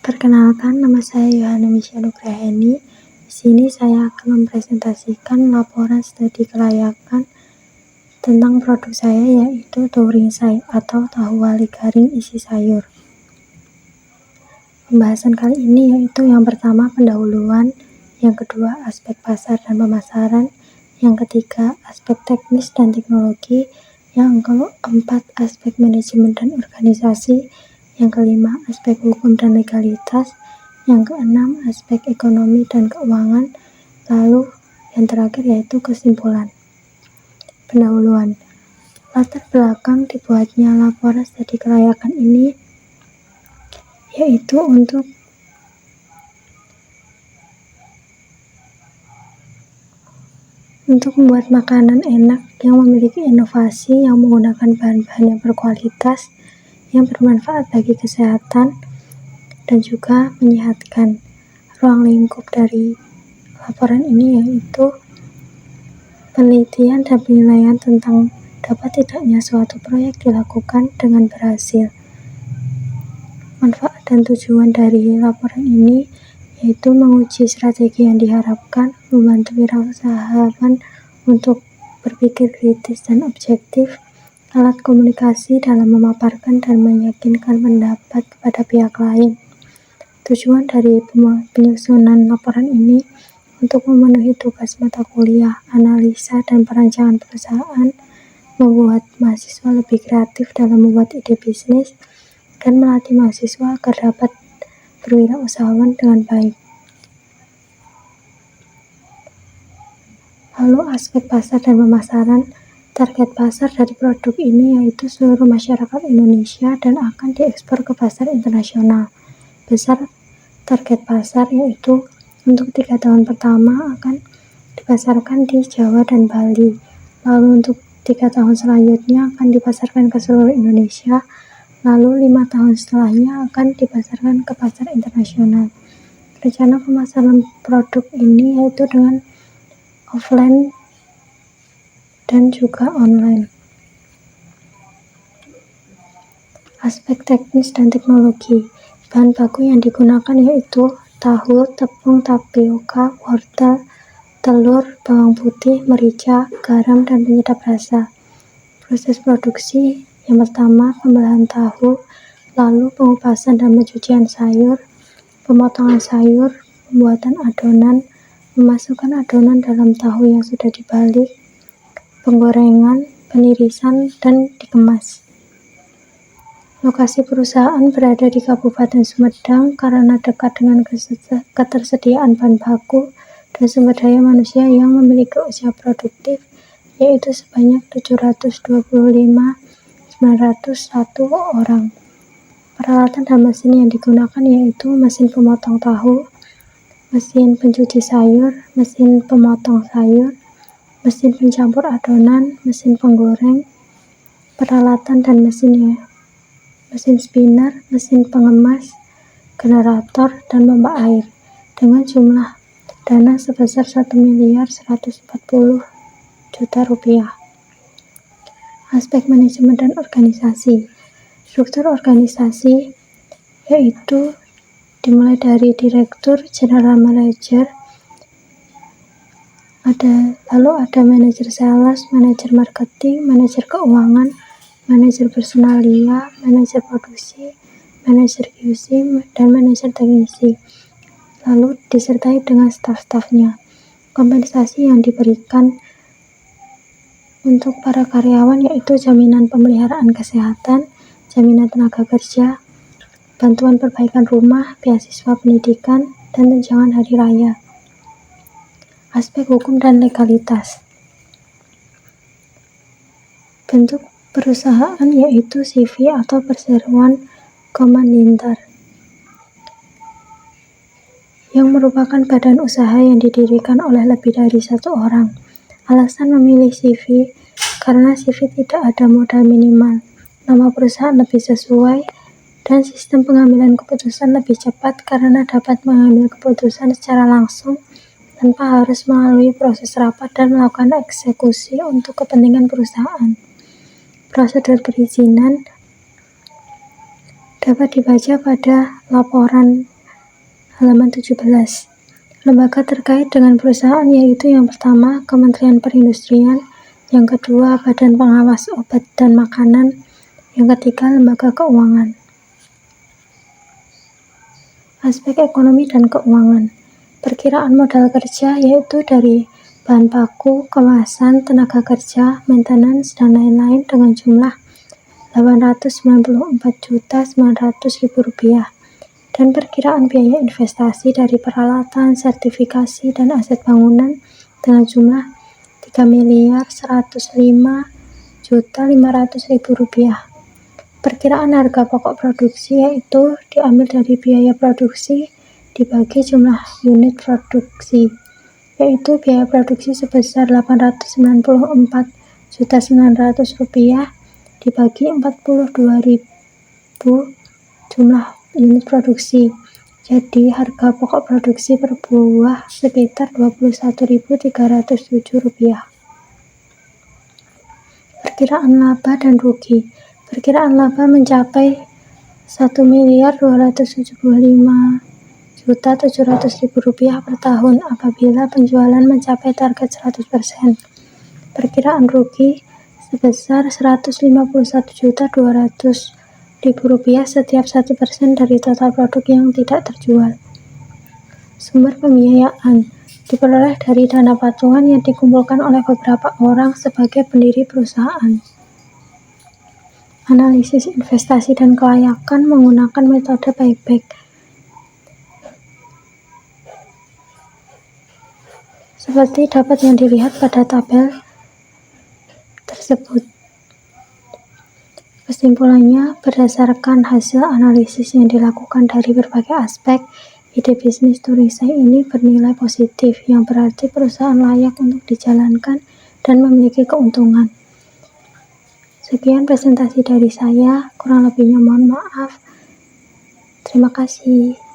Perkenalkan, nama saya Yohana Misha Nugraheni. Di sini saya akan mempresentasikan laporan studi kelayakan tentang produk saya, yaitu Touringsai atau tahu wali garing isi sayur. Pembahasan kali ini yaitu yang pertama pendahuluan, yang kedua aspek pasar dan pemasaran, yang ketiga aspek teknis dan teknologi, yang keempat aspek manajemen dan organisasi, yang kelima aspek hukum dan legalitas, yang keenam aspek ekonomi dan keuangan, lalu yang terakhir yaitu kesimpulan. Pendahuluan. Latar belakang dibuatnya laporan studi kelayakan ini yaitu untuk membuat makanan enak yang memiliki inovasi yang menggunakan bahan-bahan yang berkualitas, yang bermanfaat bagi kesehatan, dan juga menyehatkan. Ruang lingkup dari laporan ini yaitu penelitian dan penilaian tentang dapat tidaknya suatu proyek dilakukan dengan berhasil. Manfaat dan tujuan dari laporan ini yaitu menguji strategi yang diharapkan, membantu wirausahawan untuk berpikir kritis dan objektif, alat komunikasi dalam memaparkan dan meyakinkan pendapat kepada pihak lain. Tujuan dari penyusunan laporan ini untuk memenuhi tugas mata kuliah, analisa dan perancangan perusahaan, membuat mahasiswa lebih kreatif dalam membuat ide bisnis, dan melatih mahasiswa agar dapat berwirausahawan dengan baik. Lalu aspek pasar dan pemasaran. Target pasar dari produk ini yaitu seluruh masyarakat Indonesia dan akan diekspor ke pasar internasional. Besar target pasar yaitu untuk 3 tahun pertama akan dipasarkan di Jawa dan Bali. Lalu untuk 3 tahun selanjutnya akan dipasarkan ke seluruh Indonesia. Lalu 5 tahun setelahnya akan dipasarkan ke pasar internasional. Rencana pemasaran produk ini yaitu dengan offline dan juga online. Aspek teknis dan teknologi. Bahan baku yang digunakan yaitu tahu, tepung tapioka, wortel, telur, bawang putih, merica, garam, dan penyedap rasa. Proses produksi yang pertama pembelahan tahu, lalu pengupasan dan pencucian sayur, pemotongan sayur, pembuatan adonan, memasukkan adonan dalam tahu yang sudah dibalik, penggorengan, penirisan, dan dikemas. Lokasi perusahaan berada di Kabupaten Sumedang karena dekat dengan ketersediaan bahan baku dan sumber daya manusia yang memiliki usia produktif, yaitu sebanyak 725.901 orang. Peralatan dan mesin yang digunakan yaitu mesin pemotong tahu, mesin pencuci sayur, mesin pemotong sayur, mesin pencampur adonan, mesin penggoreng, peralatan dan mesinnya, mesin spinner, mesin pengemas, generator, dan pompa air, dengan jumlah dana sebesar Rp1.140.000.000. Aspek manajemen dan organisasi. Struktur organisasi yaitu dimulai dari direktur, general manager, lalu ada manajer sales, manajer marketing, manajer keuangan, manajer personalia, manajer produksi, manajer QC, dan manajer teknisi. Lalu disertai dengan staf-stafnya. Kompensasi yang diberikan untuk para karyawan yaitu jaminan pemeliharaan kesehatan, jaminan tenaga kerja, bantuan perbaikan rumah, beasiswa pendidikan, dan tunjangan hari raya. Aspek hukum dan legalitas. Bentuk perusahaan yaitu CV atau perseroan komanditar, yang merupakan badan usaha yang didirikan oleh lebih dari 1 orang. Alasan memilih CV karena CV tidak ada modal minimal, nama perusahaan lebih sesuai, dan sistem pengambilan keputusan lebih cepat karena dapat mengambil keputusan secara langsung tanpa harus melalui proses rapat dan melakukan eksekusi untuk kepentingan perusahaan. Prosedur perizinan dapat dibaca pada laporan halaman 17. Lembaga terkait dengan perusahaan yaitu yang pertama, Kementerian Perindustrian, yang kedua, Badan Pengawas Obat dan Makanan, yang ketiga, lembaga keuangan. Aspek ekonomi dan keuangan. Perkiraan modal kerja yaitu dari bahan baku, kemasan, tenaga kerja, maintenance, dan lain-lain dengan jumlah Rp894.900.000 dan perkiraan biaya investasi dari peralatan, sertifikasi, dan aset bangunan dengan jumlah Rp3.105.500.000. Perkiraan harga pokok produksi yaitu diambil dari biaya produksi dibagi jumlah unit produksi, yaitu biaya produksi sebesar Rp894.900.000 dibagi 42.000 jumlah unit produksi. Jadi harga pokok produksi per buah sekitar Rp21.307. Perkiraan laba dan rugi. Perkiraan laba mencapai Rp1.275.700.000 per tahun apabila penjualan mencapai target 100%. Perkiraan rugi sebesar Rp151.200.000 setiap 1% dari total produk yang tidak terjual. Sumber pembiayaan diperoleh dari dana patungan yang dikumpulkan oleh beberapa orang sebagai pendiri perusahaan. Analisis investasi dan kelayakan menggunakan metode buyback. Seperti dapat yang dilihat pada tabel tersebut. Kesimpulannya, berdasarkan hasil analisis yang dilakukan dari berbagai aspek, ide bisnis Turisai ini bernilai positif, yang berarti perusahaan layak untuk dijalankan dan memiliki keuntungan. Sekian presentasi dari saya, kurang lebihnya mohon maaf. Terima kasih.